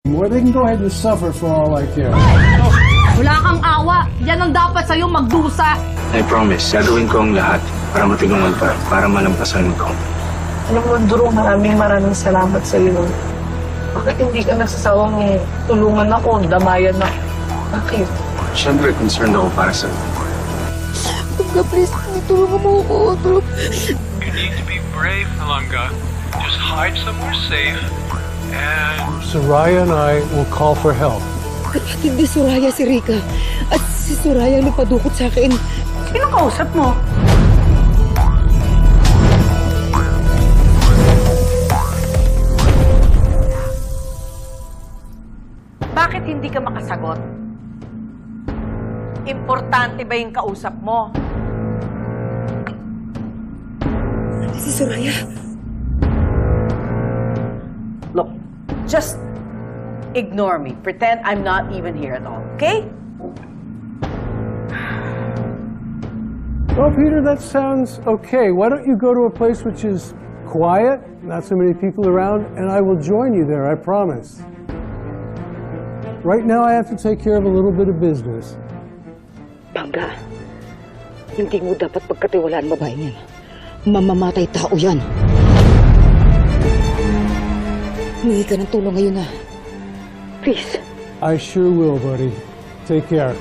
Or they can go ahead and suffer for all I care. Wala kang awa. Yan ang dapat sa'yo magdusa. I promise, gagawin ko ang lahat para matulungan ka, para malampasan ko. Alam mo, Drew, maraming salamat sa iyo. Bakit hindi ka nagsasawang tulungan ako, damayan ako? Bakit? Siyempre, concerned ako para sa... Alanga, please, tulungan mo ako. You need to be brave, Alanga. Just hide somewhere safe and... Soraya and I will call for help. At hindi Soraya si Rika. At si Soraya ang nagpadukot sa akin. Sino kausap mo? Bakit hindi ka makasagot? Importante ba yung kausap mo? Si Soraya. Look, just ignore me. Pretend I'm not even here at all, okay? Well, Peter, that sounds okay. Why don't you go to a place which is quiet, not so many people around, and I will join you there, I promise. Right now, I have to take care of a little bit of business. Bangga, hindi mo dapat pagkatiwalaan babae niyan. Mamamatay tao yan. Humingi ka ng tulong ngayon na. Please. I sure will, buddy. Take care.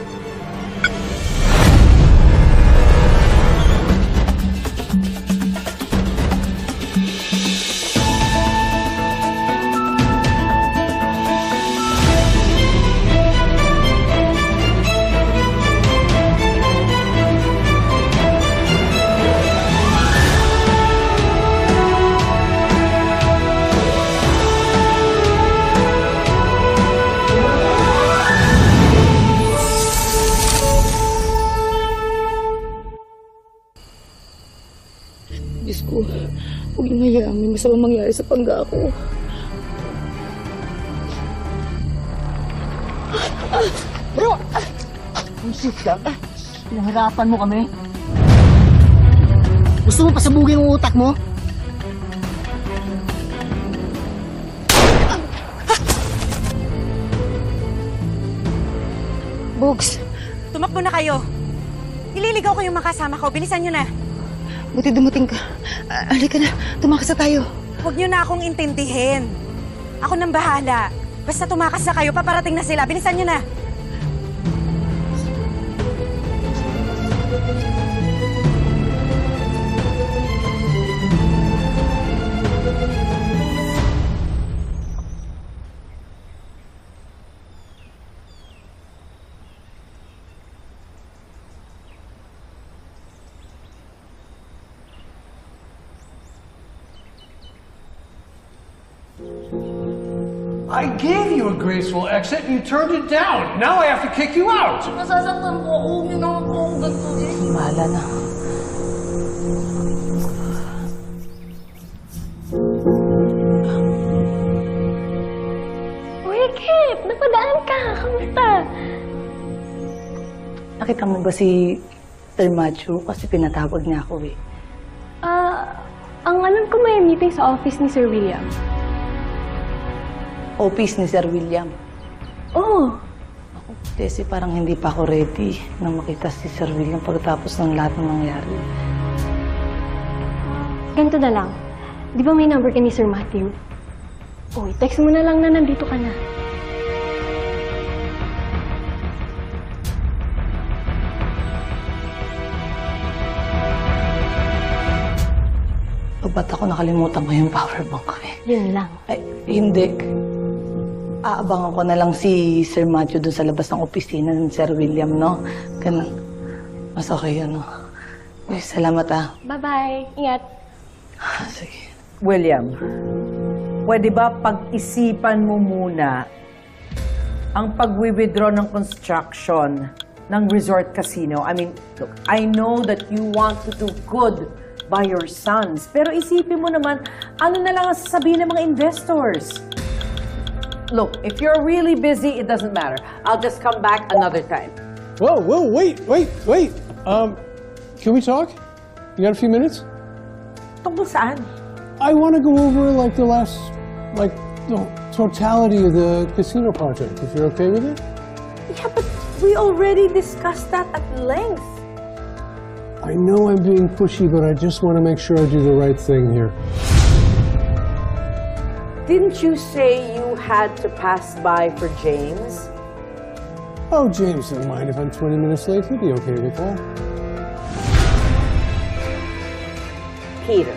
Diyos ko, huwag yung hayaan may masamang mangyari sa pangga ko. Bro! Ang sika ka. Pinahirapan mo kami. Gusto mo pasabugin ang utak mo? Bugs! Tumakbo na kayo. Ililigaw ko yung makasama ko. Bilisan nyo na. Buti dumating ka. Halika na, tumakas na tayo. Huwag nyo na akong intindihin. Ako nang bahala. Basta tumakas na kayo, paparating na sila. Bilisan nyo na. I gave you a graceful exit and you turned it down. Now I have to kick you out. Nasasaktan po ako. Ginawa po ako ganito eh. Bahala na. Uy, Kip! Napadaan ka! Kamusta? Nakita mo ba si Sir Matthew? Kasi pinatawag niya ako eh. Ang alam ko may meeting sa office ni Sir William. Office ni Sir William. Oo. Kasi parang hindi pa ako ready na makita si Sir William pagkatapos ng lahat ng nangyari. Ganito na lang. Di ba may number ka ni Sir Matthew? Oh, text mo na lang na nandito ka na. O ba't ako nakalimutan ko yung powerbank ko eh? Yun lang. Ay, hindi. Aabangan ko na lang si Sir Matthew dun sa labas ng opisina ng Sir William, no? Ganun. Mas okay yun, no? Uy, salamat ah. Bye-bye. Ingat. Sige. William, pwede ba pag-isipan mo muna ang pag-withdraw ng construction ng resort casino? I mean, look, I know that you want to do good by your sons, pero isipin mo naman, ano na lang ang sasabihin ng mga investors? Look, if you're really busy, it doesn't matter. I'll just come back another time. Whoa, wait. Can we talk? You got a few minutes? Tungkol saan? I want to go over like the last, totality of the casino project, if you're okay with it. Yeah, but we already discussed that at length. I know I'm being pushy, but I just want to make sure I do the right thing here. Didn't you say you had to pass by for James? Oh, James doesn't mind if I'm 20 minutes late. He'll be okay with that. Peter.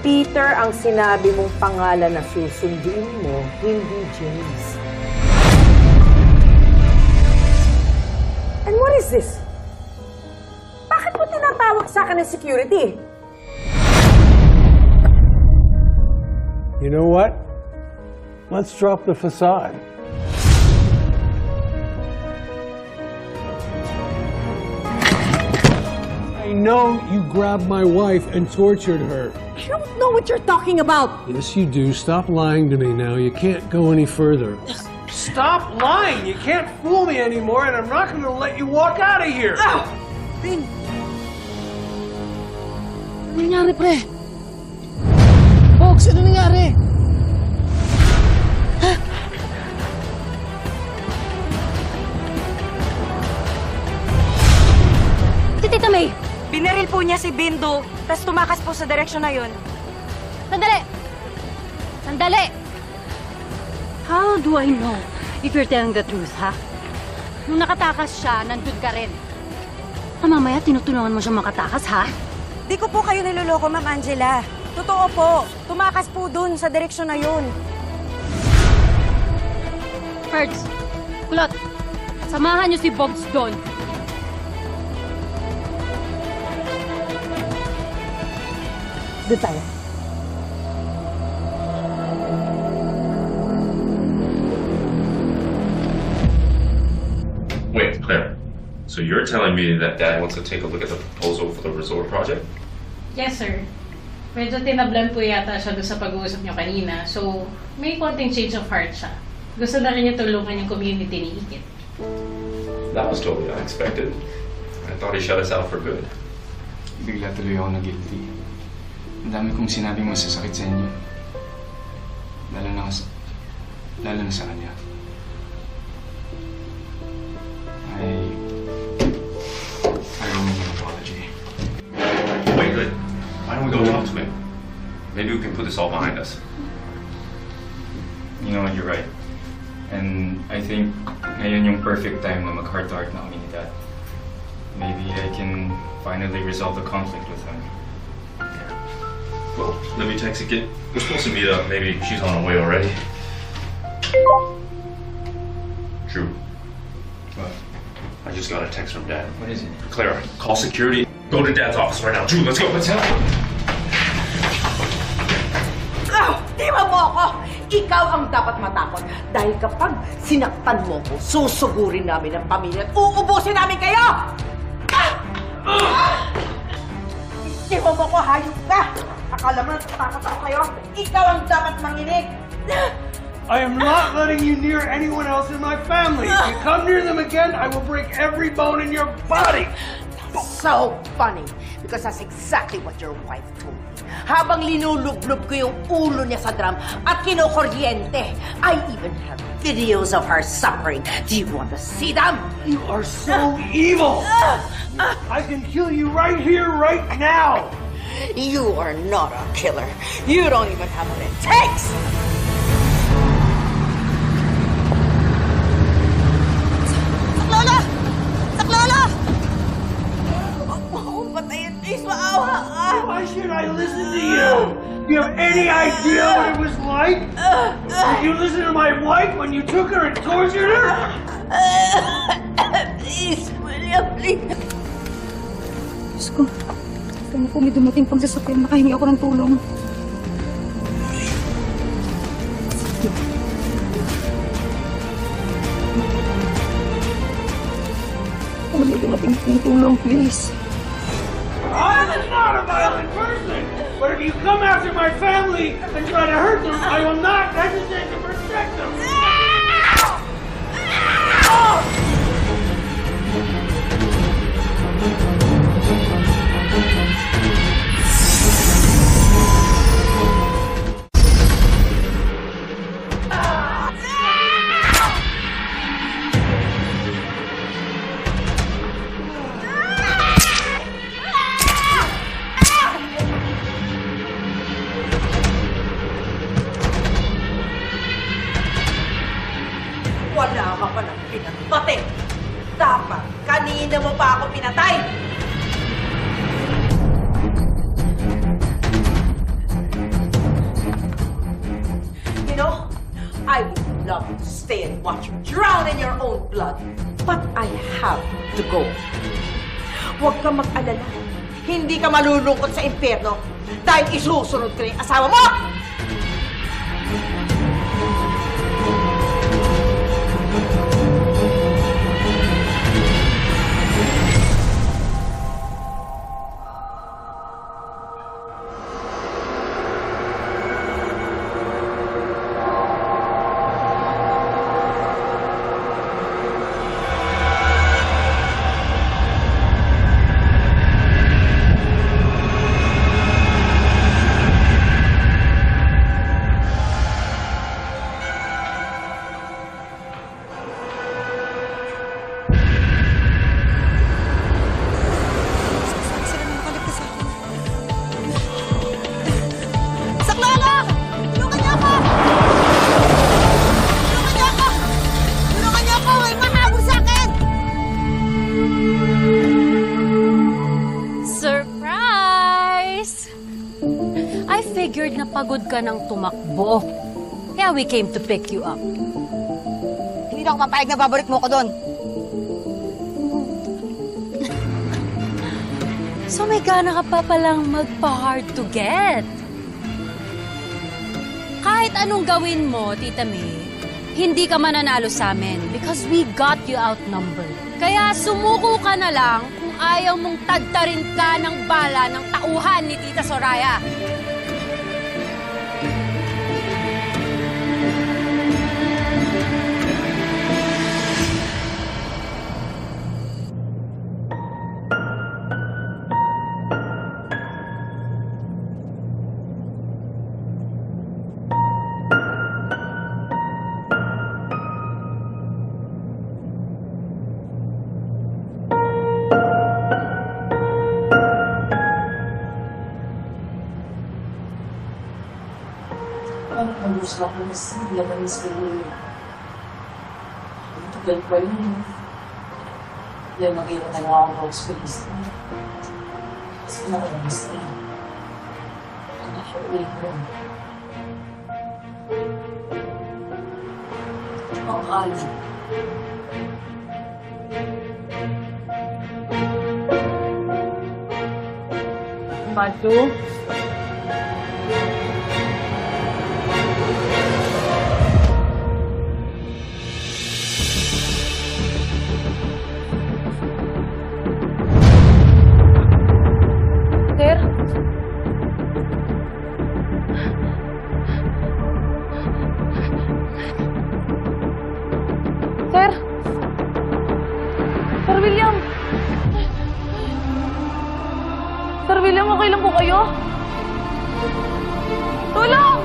Peter ang sinabi mong pangalan na susunduin mo, hindi James. And what is this? Bakit mo tinatawag sa akin ng security? You know what? Let's drop the facade. I know you grabbed my wife and tortured her. I don't know what you're talking about. Yes, you do. Stop lying to me now. You can't go any further. Stop lying! You can't fool me anymore, and I'm not going to let you walk out of here. Ano nangyari, pre? Fox, ano nangyari? Si Tita May! Binaril po niya si Bindo, tapos tumakas po sa direksyon na yun. Sandali! Sandali! How do I know if you're telling the truth, ha? Nung nakatakas siya, nandun ka rin. Mamaya, tinutulungan mo siya makatakas, ha? Di ko po kayo niloloko, Ma'am Angela. Totoo po, tumakas po dun sa direksyon na yun. Ferds, Kulot, samahan niyo si Boggs doon. Doon tayo. Wait, Claire. So you're telling me that Dad wants to take a look at the proposal for the resort project? Yes, sir. Medyo tinablan po yata siya doon sa pag-uusap niyo kanina. So, may konting change of heart siya. Gusto na rin niya tulungan yung community ni Ikit. That was totally unexpected. I thought he shut us out for good. Bigla tuloy ako na-guilty. Ang dami kong sinabing masasakit sa inyo. Lalo na sa kanya. I owe him an apology. Wait, good. Why don't we go talk to him? Maybe we can put this all behind us. You know what, you're right. And I think ngayon yung perfect time na mag-heart-to-heart na kami ni Dad. Maybe I can finally resolve the conflict with him. Well, let me text Ikit. We're supposed to meet up. Maybe she's on her way already. True. What? I just got a text from Dad. What is it? Clara, call security. Go to Dad's office right now. Drew, let's go. Let's go. Tima mo ako! Ikaw ang dapat matakot. Dahil kapag sinaktan mo ko, susugurin namin ang pamilya at uubusin namin kayo! Tima mo ko, hayop ka! Akala mo natatakot ako kayo? Ikaw ang dapat manginig! I am not letting you near anyone else in my family. If you come near them again, I will break every bone in your body. So funny, because that's exactly what your wife told me. Habang linulublob ko yung ulo niya sa drum at kinukuryente, I even have videos of her suffering. Do you want to see them? You are so evil. I can kill you right here, right now. You are not a killer. You don't even have what it takes. Lola! Lola! Patayin, please, maawa ka! Why should I listen to you? Do you have any idea what it was like? Did you listen to my wife when you took her and tortured her? Please, William, please. Diyos ko, kaya po may dumating pang sasakyan, makahingi ako ng tulong. May dumating pang tulong, please. I'm not a violent person, but if you come after my family and try to hurt them, I will not hesitate to protect them. pinatay. Dapat kanina mo pa ako pinatay. You know, I would love to stay and watch you drown in your own blood. But I have to go. Huwag kang mag-alala. Hindi ka malulungkot sa impyerno dahil isusunod ko na yung asawa mo! Figured na pagod ka ng tumakbo. Kaya we came to pick you up. Hindi na ako papayag na babalik mo ko doon. So may gana ka pa palang magpa-hard to get. Kahit anong gawin mo, Tita May, hindi ka mananalo sa amin because we got you outnumbered. Kaya sumuko ka na lang kung ayaw mong tagtarin ka ng bala ng tauhan ni Tita Soraya. Gusto ko mas laban sa inyo. Ito ba pa yun? Yan, mag-iwan na lang ako sa police. Kasi nakalamas na yun. Nakauwi ko. Ang alam. Matu? Sir William, okay lang po kayo? Tulong!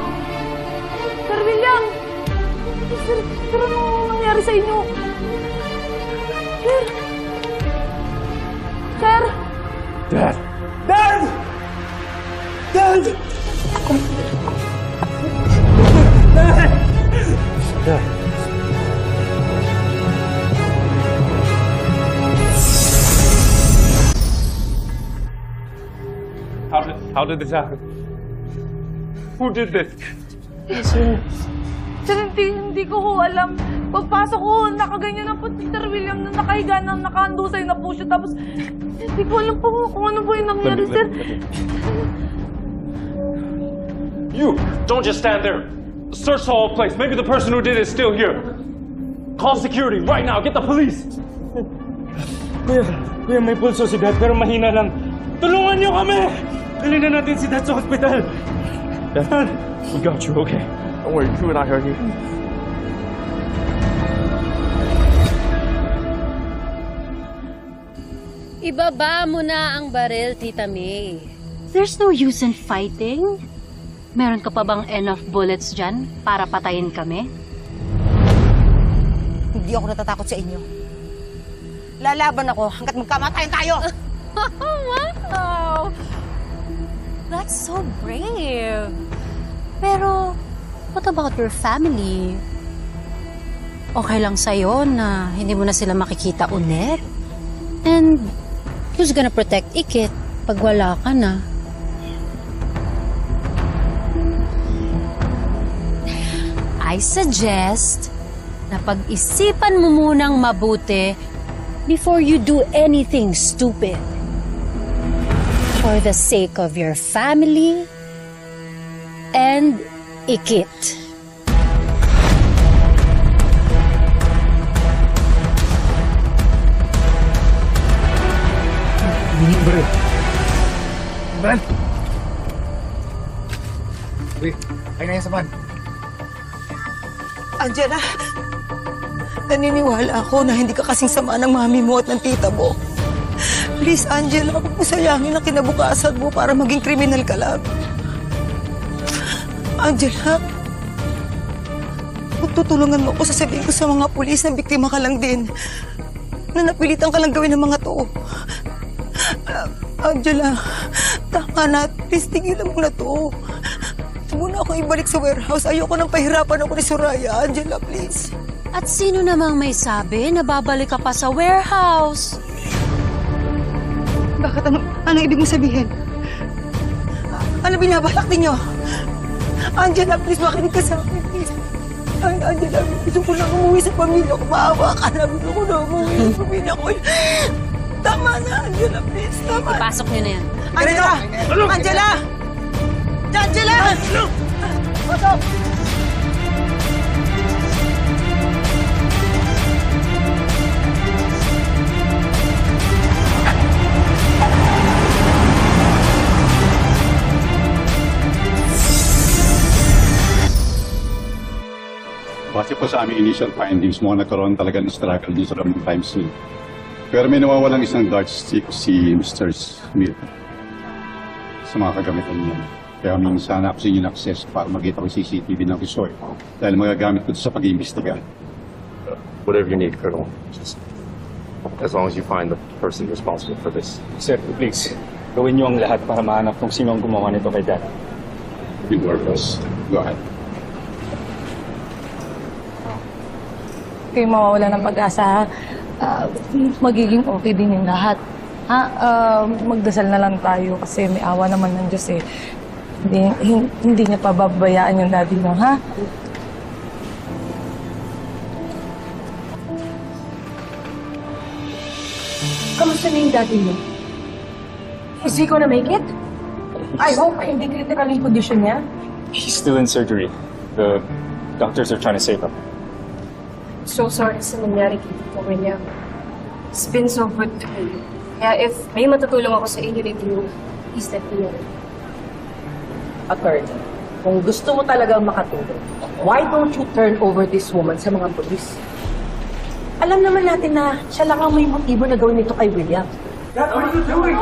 Sir William! Sir, ano nangyari sa inyo? Sir! Sir! Dad! Dad! Dad! Dad! Dad! How did this happen? Who did this? Sir, hindi ko ho alam. Pagpasok ko, nakaganyan na po si Sir William na nakahiga na nakahandusay na po siya. Tapos, hindi ko alam po kung ano po yung nangyari, sir. You! Don't just stand there! Search the whole place. Maybe the person who did it is still here. Call security right now. Get the police! Kuya, may pulso si Dad pero mahina lang. Tulungan niyo kami! Dali na natin si Dad sa hospital. Dad, we got you, okay? Don't worry, you and I are here. Ibaba mo na ang baril, Tita May. There's no use in fighting. Meron ka pa bang enough bullets dyan para patayin kami? Hindi ako natatakot sa inyo. Lalaban ako hanggat magkamatayan tayo! Wow! That's so brave. Pero, what about your family? okay lang sa'yo na hindi mo na sila makikita ulit? And who's gonna protect Ikit pag wala ka na? I suggest na pag-isipan mo munang mabuti before you do anything stupid. For the sake of your family and Ikit. Brad! Brad! Wait, ay na yan sa van. Angela, naniniwala ako na hindi ka kasing sama ng mami mo at ng tita mo. Please, Angela, huwag mo sayangin ang kinabukasan mo para maging kriminal ka lang. Angela, kung tutulungan mo ako, sasabihin ko sa mga pulis na biktima ka lang din. Na napilitan ka lang gawin ng mga to. Angela, tama na. Please, tigilan mo na to. Huwag mo na ako ibalik sa warehouse. Ayoko nang pahirapan ako ni Soraya. Angela, please. At sino namang may sabi na babalik ka pa sa warehouse? Bakit? Ano ibig mo sabihin? Ano binabalak ninyo? Angela, please, makinig ka sa akin, please. Angela, gusto ko na umuwi sa pamilya ko. Maawa ka na. Gusto ko na umuwi sa pamilya ko. Tama na, Angela, please. Tama. Ipasok niyo na yan. Angela! Angela! Angela! Pasok! Base po sa aming initial findings, mukhang nagkaroon talaga ng struggle dito sa ng crime scene. Pero may nawawalang isang dart stick si Mr. Smith sa mga kagamitan niya. Kaya humingi sana ako sa inyo ng access para makita ko yung CCTV ng resort dahil magagamit ko ito sa pag-iimbestiga. Whatever you need, Colonel. Just as long as you find the person responsible for this. Sir, please, gawin niyo ang lahat para mahanap kung sino ang gumawa nito kay Dad. Good work, boss. Go ahead. Kayo mawawala ng pag-asa, magiging okay din yung lahat. Magdasal na lang tayo kasi may awa naman ng Diyos eh. Hindi niya pababayaan yung daddy mo, ha? Kamusta na yung daddy mo? Is he gonna make it? I hope hindi critical yung condition niya. He's still in surgery. The doctors are trying to save him. So sorry sa nangyari kay Tito William. It's been so good to me. Kaya if may matutulong ako sa inyo review, please let me know. Attorney, kung gusto mo talagang makatulong, why don't you turn over this woman sa mga polis? Alam naman natin na siya lang ang may motibo na gawin ito kay William. What are you doing?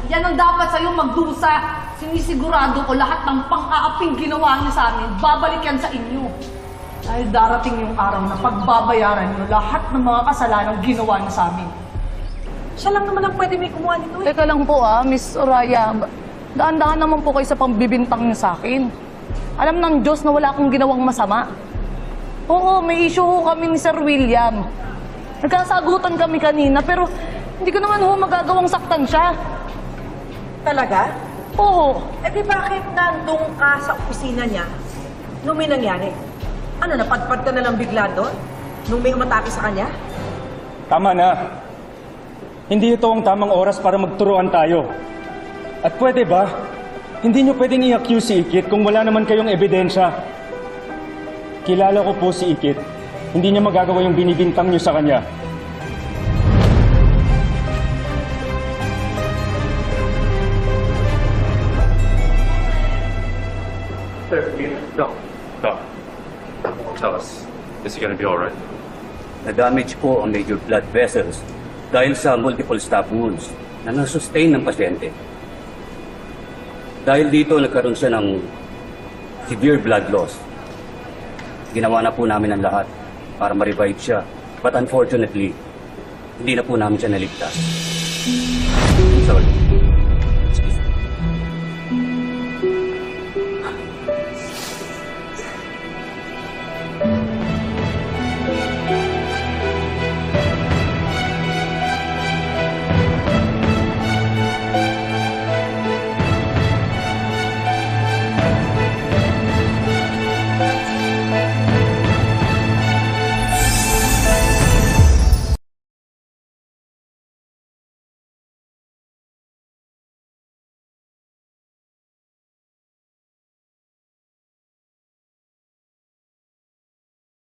Yan ang dapat sa'yo magdusa. Sinisigurado ko lahat ng pang-aaping ginawa niyo sa amin, babalik yan sa inyo. Dahil darating yung araw na pagbabayaran niyo lahat ng mga kasalanan ginawa niyo sa amin. Siya lang naman ang pwede may kumuha nito. Teka lang po Miss Soraya. Daan-daan naman po kayo sa pambibintang niyo sa akin. Alam ng Diyos na wala akong ginawang masama. Oo, may issue ho kami ni Sir William. Nagkasagutan kami kanina pero hindi ko naman ho magagawang saktan siya. Talaga? Oo. Eh di bakit nandun ka sa opisina niya nung may nangyari? Ano, napadpad ka na lang bigla doon? Nung may umatake sa kanya? Tama na. Hindi ito ang tamang oras para magturuan tayo. At pwede ba? Hindi nyo pwedeng i-accuse si Ikit kung wala naman kayong ebidensya. Kilala ko po si Ikit. Hindi niya magagawa yung binibintang nyo sa kanya. Doc, tell us, is he gonna be alright? Na-damage po ang major blood vessels dahil sa multiple stab wounds na nasustain ng pasyente. Dahil dito nagkaroon siya ng severe blood loss. Ginawa na po namin ang lahat para ma-revive siya. But unfortunately, hindi na po namin siya naligtas. Sorry.